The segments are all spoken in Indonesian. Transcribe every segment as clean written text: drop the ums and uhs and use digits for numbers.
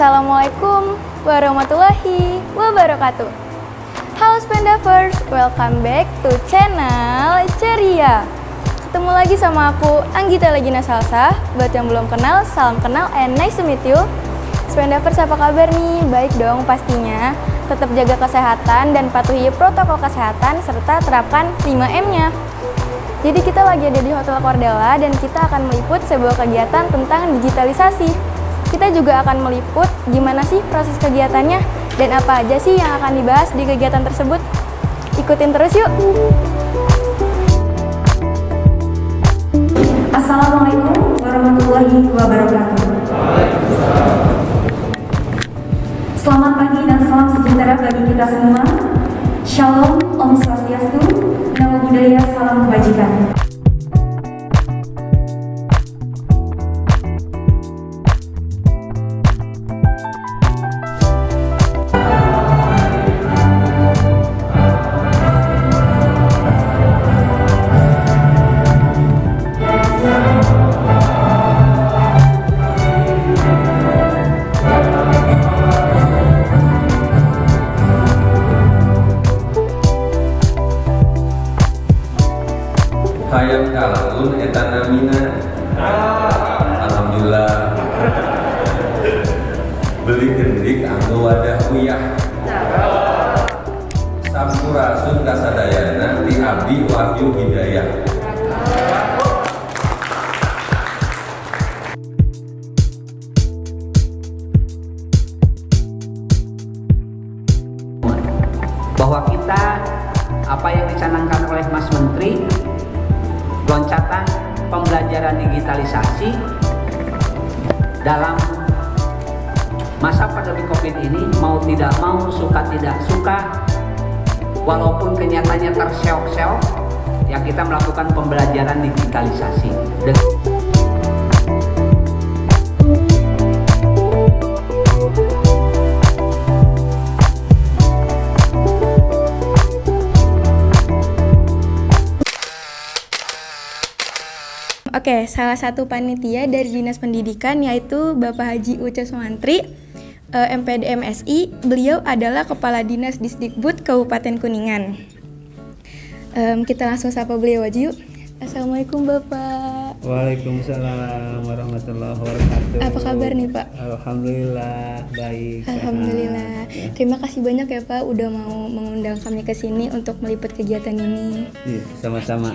Assalamualaikum warahmatullahi wabarakatuh. Halo Spendavers, welcome back to channel Ceria. Ketemu lagi sama aku, Anggita Legina Salsa. Buat yang belum kenal, salam kenal and nice to meet you. Spendavers, apa kabar nih? Baik dong pastinya. Tetap jaga kesehatan dan patuhi protokol kesehatan serta terapkan 5M-nya. Jadi kita lagi ada di Hotel Cordella dan kita akan meliput sebuah kegiatan tentang digitalisasi. Kita juga akan meliput gimana sih proses kegiatannya dan apa aja sih yang akan dibahas di kegiatan tersebut. Ikutin terus yuk! Assalamualaikum warahmatullahi wabarakatuh. Selamat pagi dan salam sejahtera bagi kita semua. Shalom, Om Swastiastu, Namo Buddhaya, salam kebajikan. Hayang kalaun etanamina. Alhamdulillah. Beli gendik anu wadah uyah. Sampurasun kasadayana ti abdi wahyu hidayah. Bahwa kita apa yang dicanangkan oleh Mas Menteri, loncatan pembelajaran digitalisasi dalam masa pandemi COVID ini, mau tidak mau, suka tidak suka, walaupun kenyataannya terseok-seok, ya kita melakukan pembelajaran digitalisasi. Oke, salah satu panitia dari Dinas Pendidikan yaitu Bapak Haji Uce Sumantri, MPD MSI. Beliau adalah Kepala Dinas Disdikbud Kabupaten Kuningan. Kita langsung sapa beliau aja yuk. Assalamualaikum Bapak. Waalaikumsalam warahmatullahi wabarakatuh. Apa kabar nih Pak? Alhamdulillah baik. Alhamdulillah. Sehat. Terima kasih banyak ya Pak udah mau mengundang kami ke sini untuk meliput kegiatan ini. Iya, sama-sama.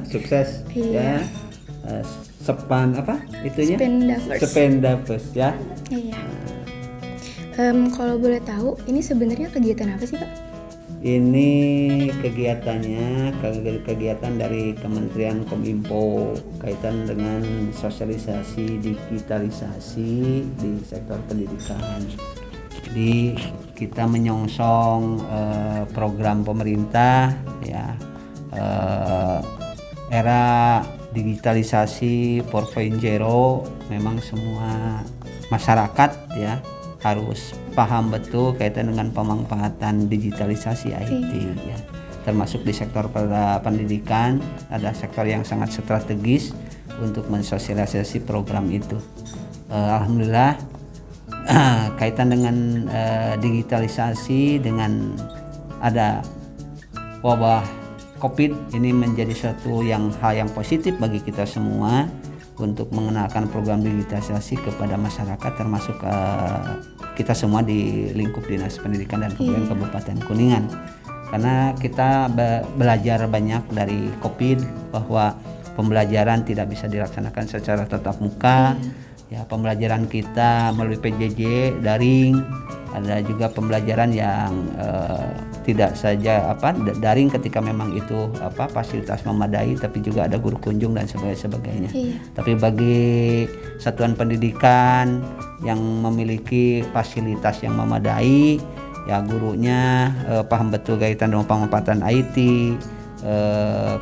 Sukses Iya. ya. Sepan apa itunya? Spendavers. Spendavers ya. Iya. Kalau boleh tahu, ini sebenarnya kegiatan apa sih Pak? Ini kegiatannya kegiatan dari Kementerian Kominfo kaitan dengan sosialisasi digitalisasi di sektor pendidikan. Jadi kita menyongsong program pemerintah ya, era digitalisasi 4.0. Memang semua masyarakat ya harus paham betul kaitan dengan pemanfaatan digitalisasi IT ya. Termasuk di sektor pendidikan ada sektor yang sangat strategis untuk mensosialisasi program itu. Alhamdulillah kaitan dengan digitalisasi dengan ada wabah COVID ini menjadi suatu hal yang positif bagi kita semua untuk mengenalkan program digitalisasi kepada masyarakat, termasuk kita semua di lingkup Dinas Pendidikan dan Kebudayaan Kabupaten Kuningan. Karena kita belajar banyak dari COVID bahwa pembelajaran tidak bisa dilaksanakan secara tatap muka. Ya, pembelajaran kita melalui PJJ daring, ada juga pembelajaran yang tidak saja daring ketika memang itu fasilitas memadai, tapi juga ada guru kunjung dan sebagainya. Tapi bagi satuan pendidikan yang memiliki fasilitas yang memadai, ya gurunya paham betul kaitan dengan pemanfaatan IT,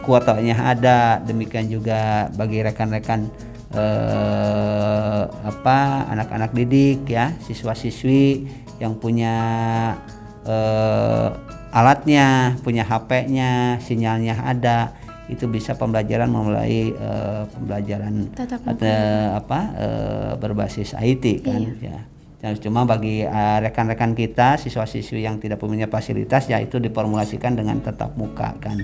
kuotanya ada. Demikian juga bagi rekan-rekan anak-anak didik ya, siswa-siswi yang punya alatnya, punya HP-nya, sinyalnya ada, itu bisa pembelajaran mulai pembelajaran berbasis IT kan ya. Dan cuma bagi rekan-rekan kita siswa-siswi yang tidak punya fasilitas ya itu diformulasikan dengan tatap muka kan.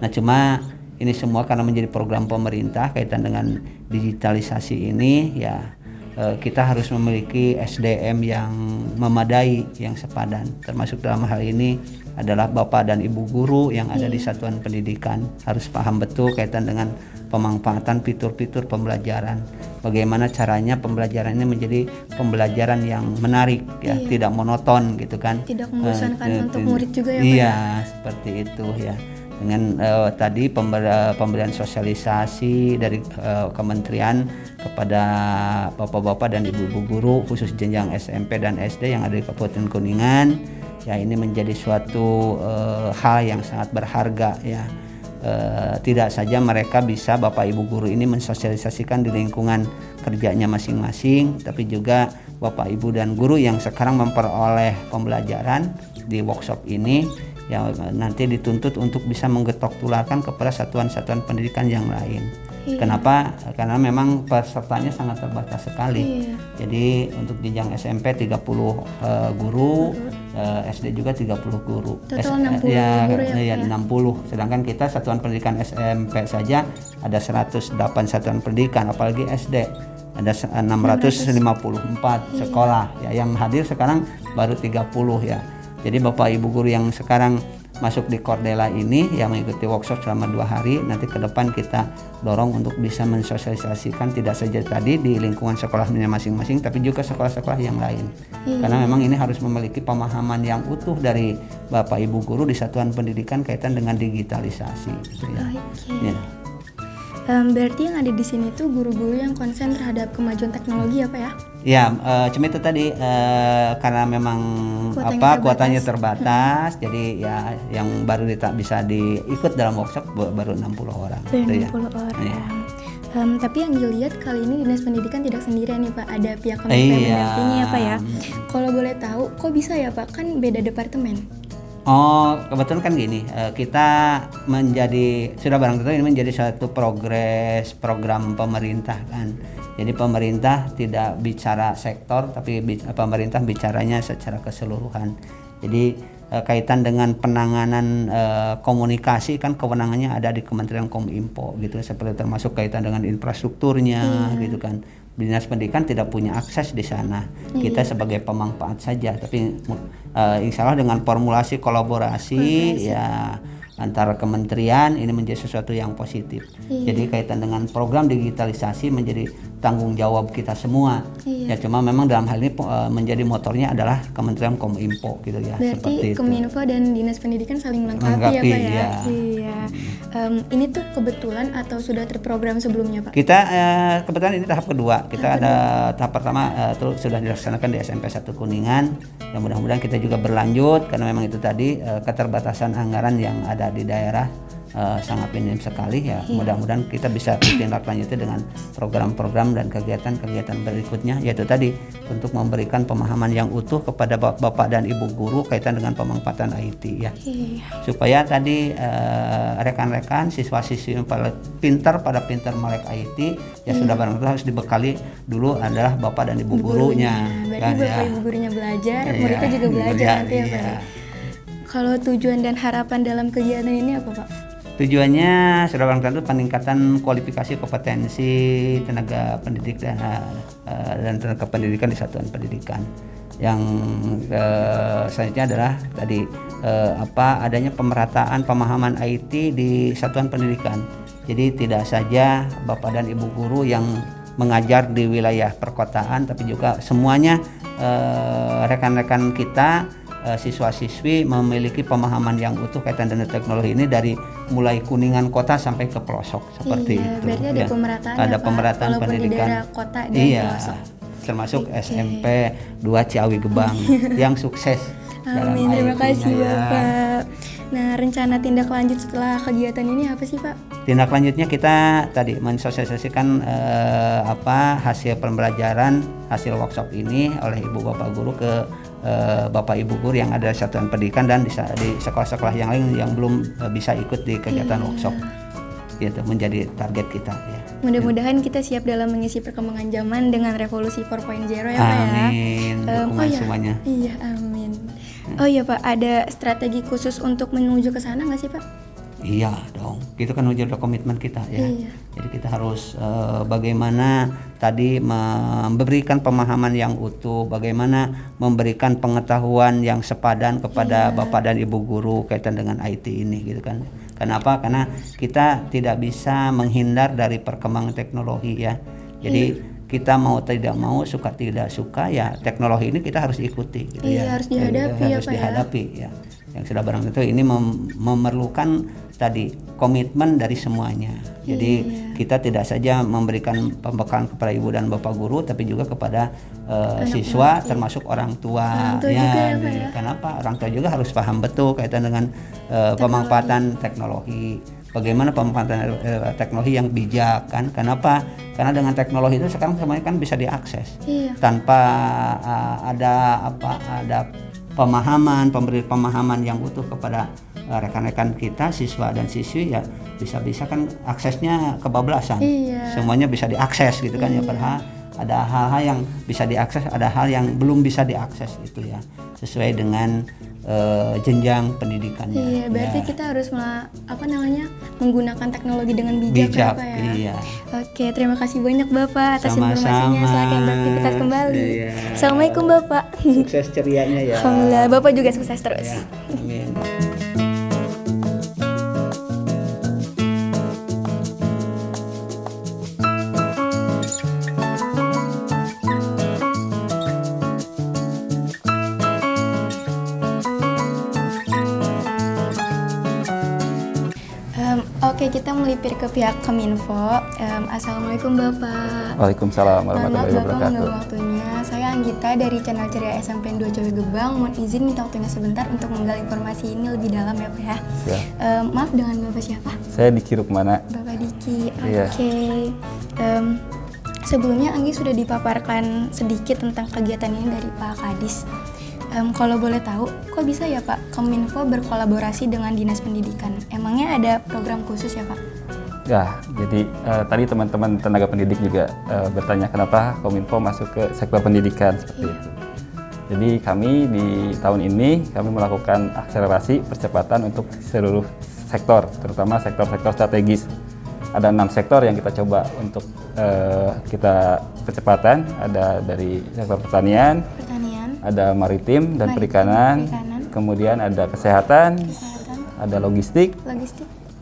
Nah cuma ini semua karena menjadi program pemerintah kaitan dengan digitalisasi ini ya kita harus memiliki SDM yang memadai, yang sepadan. Termasuk dalam hal ini adalah Bapak dan Ibu guru yang ada di satuan pendidikan harus paham betul kaitan dengan pemanfaatan fitur-fitur pembelajaran. Bagaimana caranya pembelajaran ini menjadi pembelajaran yang menarik ya, tidak monoton gitu kan. Tidak membosankan untuk murid juga ya Pak. Iya, seperti itu ya. Dengan tadi pemberian sosialisasi dari kementerian kepada bapak-bapak dan ibu-ibu guru khusus jenjang SMP dan SD yang ada di Kabupaten Kuningan ya, ini menjadi suatu hal yang sangat berharga ya. Tidak saja mereka bisa bapak ibu guru ini mensosialisasikan di lingkungan kerjanya masing-masing, tapi juga bapak ibu dan guru yang sekarang memperoleh pembelajaran di workshop ini yang nanti dituntut untuk bisa menggetok tularkan kepada satuan-satuan pendidikan yang lain. Kenapa? Karena memang pesertanya sangat terbatas sekali. Jadi untuk jenjang SMP 30 guru, SD juga 30 guru. Total 60 guru ya, 60. Sedangkan kita satuan pendidikan SMP saja ada 108 satuan pendidikan, apalagi SD ada 654 sekolah ya, yang hadir sekarang baru 30 ya. Jadi Bapak Ibu guru yang sekarang masuk di Cordela ini yang mengikuti workshop selama 2 hari, nanti ke depan kita dorong untuk bisa mensosialisasikan tidak saja tadi di lingkungan sekolahnya masing-masing, tapi juga sekolah-sekolah yang lain. Karena memang ini harus memiliki pemahaman yang utuh dari Bapak Ibu guru di satuan pendidikan kaitan dengan digitalisasi. Gitu ya. Ya. Berarti yang ada di sini tuh guru-guru yang konsen terhadap kemajuan teknologi ya Pak ya? Ya, cuma itu tadi karena memang kuotanya terbatas, jadi ya yang baru bisa diikut dalam workshop baru 60 orang. Baru 60 ya. orang. Ya. Tapi yang dilihat kali ini Dinas Pendidikan tidak sendirian nih Pak, ada pihak kementerian mendampingi ya Pak ya. Kalau boleh tahu, kok bisa ya Pak? Kan beda departemen. Oh, kebetulan kan gini, kita sudah barang tentu ini menjadi suatu program pemerintah kan. Jadi pemerintah tidak bicara sektor, tapi pemerintah bicaranya secara keseluruhan. Jadi kaitan dengan penanganan komunikasi kan kewenangannya ada di Kementerian Kominfo gitu, seperti termasuk kaitan dengan infrastrukturnya gitu kan. Dinas Pendidikan tidak punya akses di sana. Kita sebagai pemanfaat saja, tapi insya Allah dengan formulasi kolaborasi ya antara kementerian ini menjadi sesuatu yang positif. Jadi kaitan dengan program digitalisasi menjadi tanggung jawab kita semua. Ya cuma memang dalam hal ini menjadi motornya adalah Kementerian Kominfo gitu ya. Berarti Kominfo dan Dinas Pendidikan saling melengkapi ya Pak ya. Iya. Ini tuh kebetulan atau sudah terprogram sebelumnya Pak? Kita kebetulan ini tahap kedua. Kita ada tahap pertama sudah dilaksanakan di SMP 1 Kuningan. Ya mudah-mudahan kita juga berlanjut karena memang itu tadi keterbatasan anggaran yang ada di daerah sangat minim sekali ya. Mudah-mudahan kita bisa tindak lanjuti dengan program-program dan kegiatan-kegiatan berikutnya, yaitu tadi untuk memberikan pemahaman yang utuh kepada Bapak dan Ibu guru kaitan dengan pemanfaatan IT ya. Supaya tadi rekan-rekan siswa-siswi yang pintar melek IT ya sudah barang harus dibekali dulu adalah Bapak dan Ibu gurunya. Berarti kan, Bapak ya. Ibu gurunya belajar, muridnya juga belajar nanti ya Pak. Kalau tujuan dan harapan dalam kegiatan ini apa Pak? Tujuannya sudah barang tentu peningkatan kualifikasi kompetensi tenaga pendidik dan tenaga pendidikan di satuan pendidikan. Yang selanjutnya adalah tadi adanya pemerataan pemahaman IT di satuan pendidikan. Jadi tidak saja Bapak dan Ibu guru yang mengajar di wilayah perkotaan, tapi juga semuanya rekan-rekan kita siswa-siswi memiliki pemahaman yang utuh kaitan dengan teknologi ini dari mulai Kuningan kota sampai ke pelosok seperti itu. Berarti ada pemerataan ada ya, pemerataan Pak? pendidikan. Di daerah kota dan pelosok. Termasuk SMP 2 Ciawi Gebang yang sukses. Amin, terima kasih Bapak. Nah, rencana tindak lanjut setelah kegiatan ini apa sih Pak? Tindak lanjutnya kita tadi mensosialisasikan hasil pembelajaran, hasil workshop ini oleh Ibu Bapak guru ke Bapak Ibu guru yang ada satuan pendidikan dan di sekolah-sekolah yang lain yang belum bisa ikut di kegiatan workshop. Itu menjadi target kita ya. Mudah-mudahan kita siap dalam mengisi perkembangan zaman dengan revolusi 4.0 ya Pak ya. Amin. Dukungan semuanya. Iya, amin. Oh iya Pak, ada strategi khusus untuk menuju ke sana nggak sih Pak? Iya dong, itu kan udah komitmen kita ya. Iya. Jadi kita harus bagaimana tadi memberikan pemahaman yang utuh, bagaimana memberikan pengetahuan yang sepadan kepada Bapak dan Ibu guru kaitan dengan IT ini gitu kan. Kenapa? Karena kita tidak bisa menghindar dari perkembangan teknologi ya. Jadi kita mau tidak mau, suka tidak suka ya teknologi ini kita harus ikuti gitu ya. Harus dihadapi ya harus Pak dihadapi ya. Yang sudah barang tentu ini memerlukan tadi komitmen dari semuanya. Jadi kita tidak saja memberikan pembekalan kepada ibu dan bapak guru, tapi juga kepada siswa, termasuk orang tua. Juga ya, Pak ya. Kenapa? Orang tua juga harus paham betul kaitan dengan pemanfaatan teknologi. Bagaimana pemanfaatan teknologi yang bijak kan? Kenapa? Karena dengan teknologi itu sekarang semuanya kan bisa diakses tanpa ada pemberi pemahaman yang utuh kepada rekan-rekan kita, siswa dan siswi ya bisa-bisa kan aksesnya kebablasan. Semuanya bisa diakses gitu kan ya, padahal ada hal-hal yang bisa diakses, ada hal yang belum bisa diakses itu ya, sesuai dengan jenjang pendidikannya. Iya, berarti kita harus menggunakan teknologi dengan bijak ya Pak ya. Iya. Oke, terima kasih banyak Bapak atas Sama-sama. informasinya. Silakan beraktivitas kembali. Iya. Assalamualaikum Bapak. Sukses cerianya ya. Alhamdulillah, Bapak juga sukses terus. Ya, amin. Oke, kita melipir ke pihak Kominfo. Assalamualaikum Bapak. Waalaikumsalam Mohon maaf warahmatullahi Bapak wabarakatuh. mengganggu waktunya. Saya Anggita dari channel Ceria SMPN 2 Cawi Gebang. Mohon izin minta waktunya sebentar untuk menggali informasi ini lebih dalam ya Pak ya. Siap. Maaf, dengan Bapak siapa? Saya Diki Rukmana. Bapak Diki. Iya. Oke. Sebelumnya Anggi sudah dipaparkan sedikit tentang kegiatan ini dari Pak Kadis. Kalau boleh tahu, kok bisa ya Pak Kominfo berkolaborasi dengan Dinas Pendidikan? Emangnya ada program khusus ya Pak? Ya, jadi tadi teman-teman tenaga pendidik juga bertanya kenapa Kominfo masuk ke sektor pendidikan seperti itu. Jadi kami di tahun ini kami melakukan akselerasi percepatan untuk seluruh sektor, terutama sektor-sektor strategis. Ada 6 sektor yang kita coba untuk kita percepatan. Ada dari sektor pertanian, ada maritim dan perikanan, kemudian ada kesehatan, ada logistik,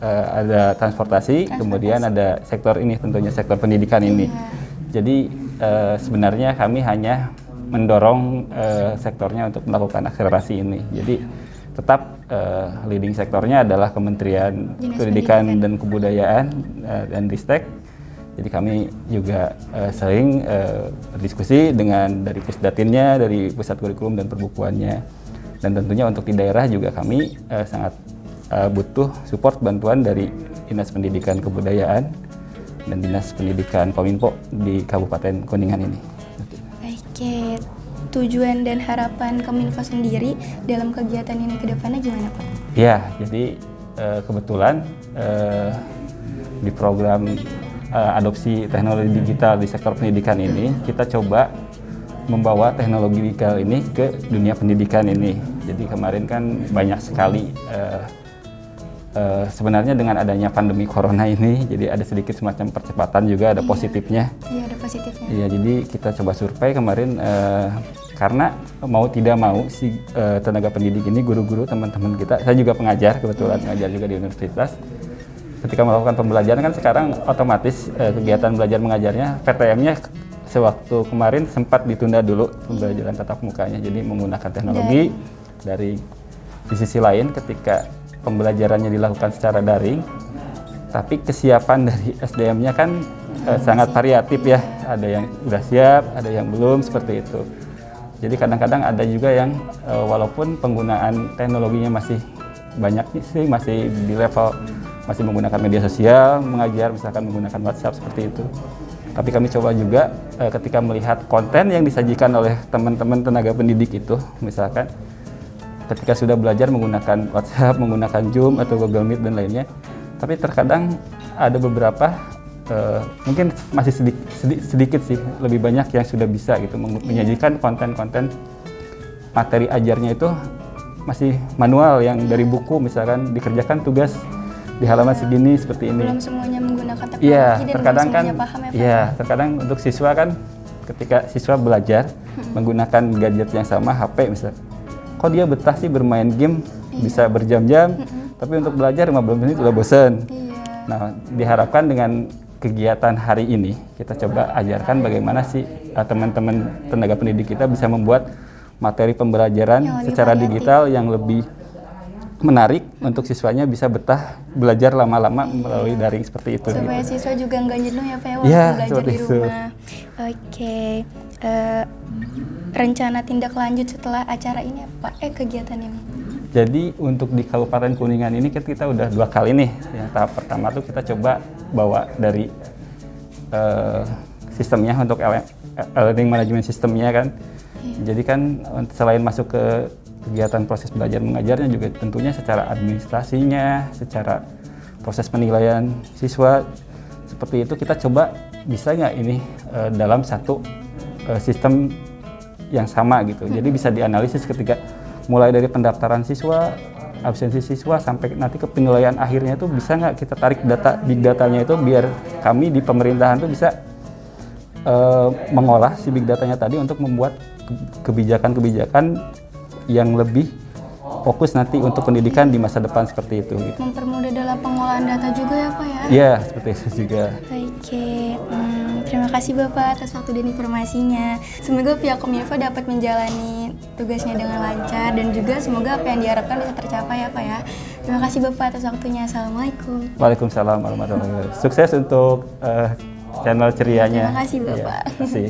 ada transportasi, kemudian ada sektor ini tentunya sektor pendidikan ini. Jadi sebenarnya kami hanya mendorong sektornya untuk melakukan akselerasi ini. Jadi tetap leading sektornya adalah Kementerian Pendidikan dan Kebudayaan dan Ristek. Jadi kami juga sering berdiskusi dengan dari Pusdatinnya, dari Pusat Kurikulum dan Perbukuannya. Dan tentunya untuk di daerah juga kami sangat butuh support bantuan dari Dinas Pendidikan Kebudayaan dan Dinas Pendidikan Kominfo di Kabupaten Kuningan ini. Oke, tujuan dan harapan Kominfo sendiri dalam kegiatan ini ke depannya gimana Pak? Ya, jadi kebetulan di program adopsi teknologi digital di sektor pendidikan ini, kita coba membawa teknologi digital ini ke dunia pendidikan ini. Jadi kemarin kan banyak sekali sebenarnya dengan adanya pandemi corona ini, jadi ada sedikit semacam percepatan juga, ada positifnya. Iya, ada positifnya. Iya, jadi kita coba survei kemarin karena mau tidak mau si tenaga pendidik ini, guru-guru, teman-teman kita, saya juga pengajar, kebetulan pengajar juga di universitas. Ketika melakukan pembelajaran kan sekarang otomatis kegiatan belajar mengajarnya PTM-nya sewaktu kemarin sempat ditunda dulu pembelajaran tatap mukanya, jadi menggunakan teknologi dari di sisi lain ketika pembelajarannya dilakukan secara daring, tapi kesiapan dari SDM-nya kan sangat variatif ya, ada yang sudah siap, ada yang belum, seperti itu. Jadi kadang-kadang ada juga yang walaupun penggunaan teknologinya masih banyak sih, masih di level masih menggunakan media sosial, mengajar misalkan menggunakan WhatsApp seperti itu. Tapi kami coba juga ketika melihat konten yang disajikan oleh teman-teman tenaga pendidik itu, misalkan ketika sudah belajar menggunakan WhatsApp, menggunakan Zoom atau Google Meet dan lainnya, tapi terkadang ada beberapa mungkin masih sedikit sih, lebih banyak yang sudah bisa gitu menyajikan konten-konten materi ajarnya itu masih manual yang dari buku, misalkan dikerjakan tugas di halaman segini seperti ini. Belum semuanya menggunakan teknologi Iya, dan terkadang belum kan, semuanya paham ya Pak? iya, terkadang untuk siswa kan, ketika siswa belajar menggunakan gadget yang sama, HP misalnya, kok dia betah sih bermain game bisa berjam-jam, tapi untuk belajar 15 menit udah bosen. Iya. Nah, diharapkan dengan kegiatan hari ini kita coba ajarkan bagaimana sih teman-teman tenaga pendidik kita bisa membuat materi pembelajaran Yang lebih secara variatif. digital yang lebih menarik untuk siswanya bisa betah belajar lama-lama melalui daring seperti itu. Supaya gitu. siswa juga nggak jenuh ya Pak ya waktu Iya, belajar seperti di itu. rumah. Oke. Rencana tindak lanjut setelah acara ini apa? Kegiatan ini? Jadi untuk di Kabupaten Kuningan ini kita udah 2 kali nih. Ya, tahap pertama tuh kita coba bawa dari sistemnya untuk learning management sistemnya kan. Jadi kan selain masuk ke kegiatan proses belajar mengajarnya juga tentunya secara administrasinya, secara proses penilaian siswa seperti itu kita coba bisa nggak ini dalam satu sistem yang sama gitu. Jadi bisa dianalisis ketika mulai dari pendaftaran siswa, absensi siswa sampai nanti ke penilaian akhirnya itu bisa nggak kita tarik data big datanya itu biar kami di pemerintahan tuh bisa mengolah si big datanya tadi untuk membuat kebijakan-kebijakan yang lebih fokus nanti untuk pendidikan di masa depan seperti itu. Gitu. Mempermudah dalam pengolahan data juga ya Pak ya? Iya, seperti itu juga. Oke, terima kasih Bapak atas waktu dan informasinya. Semoga pihak Kominfo dapat menjalani tugasnya dengan lancar dan juga semoga apa yang diharapkan bisa tercapai ya Pak ya. Terima kasih Bapak atas waktunya. Assalamualaikum. Waalaikumsalam warahmatullahi wabarakatuh. Sukses untuk channel cerianya. Terima kasih, Bapak. Iya, terima kasih.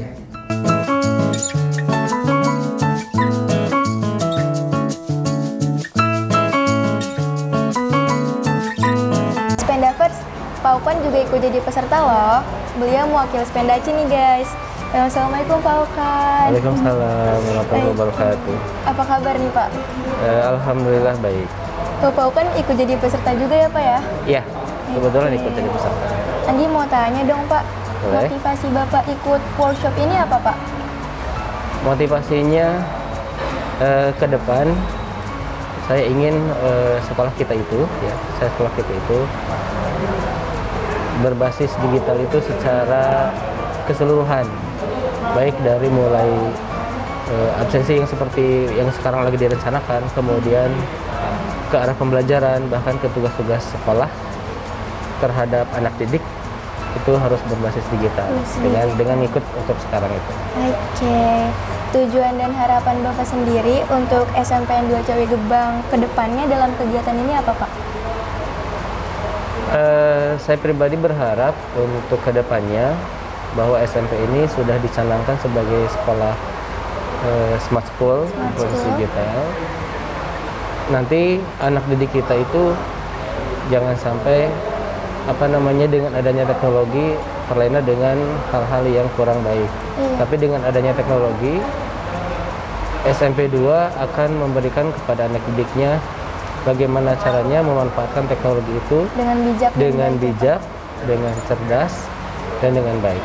Spendavers, Pak Upan juga ikut jadi peserta loh. Beliau mewakili Spendaci nih guys. Assalamualaikum Pak Upan. Waalaikumsalam warahmatullahi wabarakatuh. Apa kabar nih Pak? Alhamdulillah baik. Pak Upan ikut jadi peserta juga ya Pak ya? Iya, kebetulan ikut jadi peserta. Andi mau tanya dong Pak, Boleh. motivasi Bapak ikut workshop ini apa Pak? Motivasinya ke depan saya ingin sekolah kita itu, ya, sekolah kita itu berbasis digital itu secara keseluruhan, baik dari mulai absensi yang seperti yang sekarang lagi direncanakan, kemudian ke arah pembelajaran, bahkan ke tugas-tugas sekolah terhadap anak didik itu harus berbasis digital dengan ikut untuk sekarang itu. Oke, tujuan dan harapan Bapak sendiri untuk SMPN 2 Cawi Gebang ke depannya dalam kegiatan ini apa Pak? Saya pribadi berharap untuk kedepannya bahwa SMP ini sudah dicanangkan sebagai sekolah smart school berbasis digital. Nanti anak didik kita itu jangan sampai dengan adanya teknologi terlena dengan hal-hal yang kurang baik. Tapi dengan adanya teknologi, SMP 2 akan memberikan kepada anak didiknya bagaimana caranya memanfaatkan teknologi itu dengan bijak, dengan cerdas, dan dengan baik.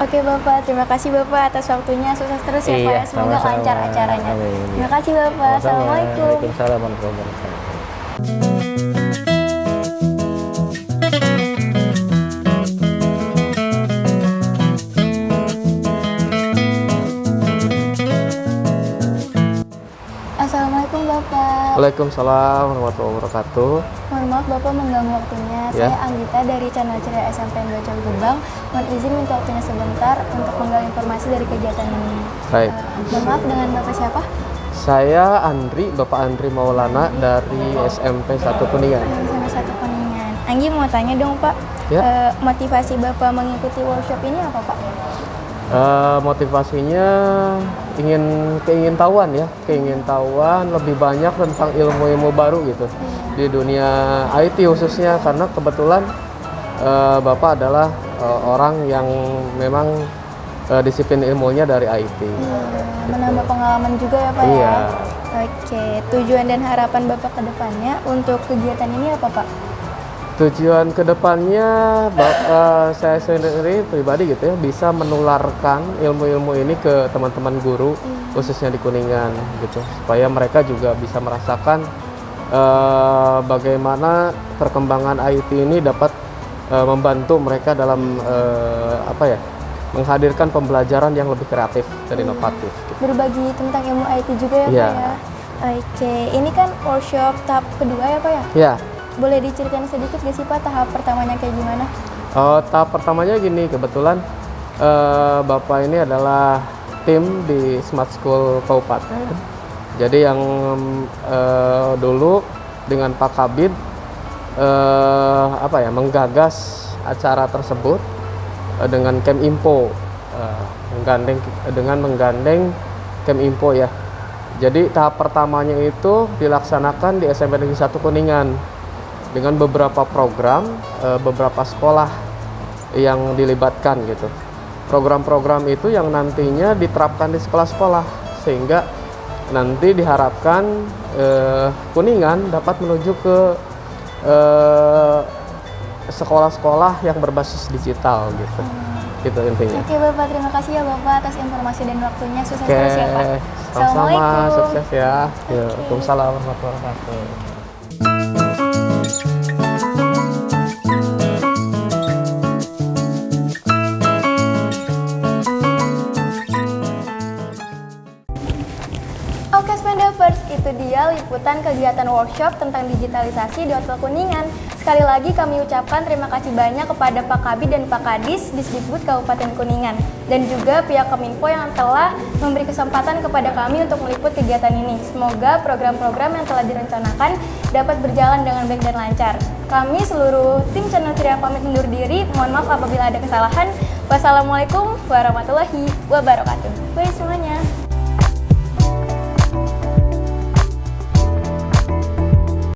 Oke Bapak, terima kasih Bapak atas waktunya. Sukses terus ya Pak. Semoga lancar acaranya. Terima kasih Bapak. Assalamualaikum. Waalaikumsalam warahmatullahi wabarakatuh. Assalamualaikum Bapak. Waalaikumsalam warahmatullahi wabarakatuh. Mohon maaf Bapak mengganggu waktunya. Ya. Saya Anggita dari channel Ceria SMPN 2 Cawi Gebang. Mohon izin minta waktunya sebentar untuk menggali informasi dari kegiatan ini. Baik. Mohon maaf, dengan Bapak siapa? Saya Bapak Andri Maulana dari SMP 1 Kuningan. Sama satu Kuningan. Anggi mau tanya dong Pak, Ya. motivasi Bapak mengikuti workshop ini apa Pak? Motivasinya keingin tahuan lebih banyak tentang ilmu-ilmu baru gitu di dunia IT khususnya, karena kebetulan Bapak adalah orang yang memang disiplin ilmunya dari IT. Menambah pengalaman juga ya Pak Iya. ya? Oke, tujuan dan harapan Bapak ke depannya untuk kegiatan ini apa Pak? Tujuan kedepannya saya sendiri pribadi gitu ya bisa menularkan ilmu-ilmu ini ke teman-teman guru khususnya di Kuningan gitu supaya mereka juga bisa merasakan bagaimana perkembangan IT ini dapat membantu mereka dalam menghadirkan pembelajaran yang lebih kreatif dan inovatif. Gitu. Berbagi tentang ilmu IT juga ya Pak Iya. ya. Oke, ini kan workshop tahap kedua ya Pak ya? Ya. Boleh diceritain sedikit gak sih Pak tahap pertamanya kayak gimana? Tahap pertamanya gini, kebetulan Bapak ini adalah tim di Smart School Kabupaten. Jadi yang dulu dengan Pak Kabid menggagas acara tersebut dengan Keminfo, menggandeng Keminfo ya. Jadi tahap pertamanya itu dilaksanakan di SMP Negeri 1 Kuningan dengan beberapa program, beberapa sekolah yang dilibatkan gitu. Program-program itu yang nantinya diterapkan di sekolah-sekolah sehingga nanti diharapkan Kuningan dapat menuju ke sekolah-sekolah yang berbasis digital gitu. Gitu intinya. Oke Bapak, terima kasih ya Bapak atas informasi dan waktunya. Sukses Oke, terus ya Pak. sama-sama, Assalamualaikum. sukses ya. Oke. Waalaikumsalam warahmatullahi wabarakatuh. Oke Spendavers, itu dia liputan kegiatan workshop tentang digitalisasi di Hotel Kuningan. Sekali lagi kami ucapkan terima kasih banyak kepada Pak Kabid dan Pak Kadis Disdikbud Kabupaten Kuningan dan juga pihak Kominfo yang telah memberi kesempatan kepada kami untuk meliput kegiatan ini. Semoga program-program yang telah direncanakan dapat berjalan dengan baik dan lancar. Kami seluruh tim channel Ceria pamit undur diri. Mohon maaf apabila ada kesalahan. Wassalamualaikum warahmatullahi wabarakatuh. Bye semuanya.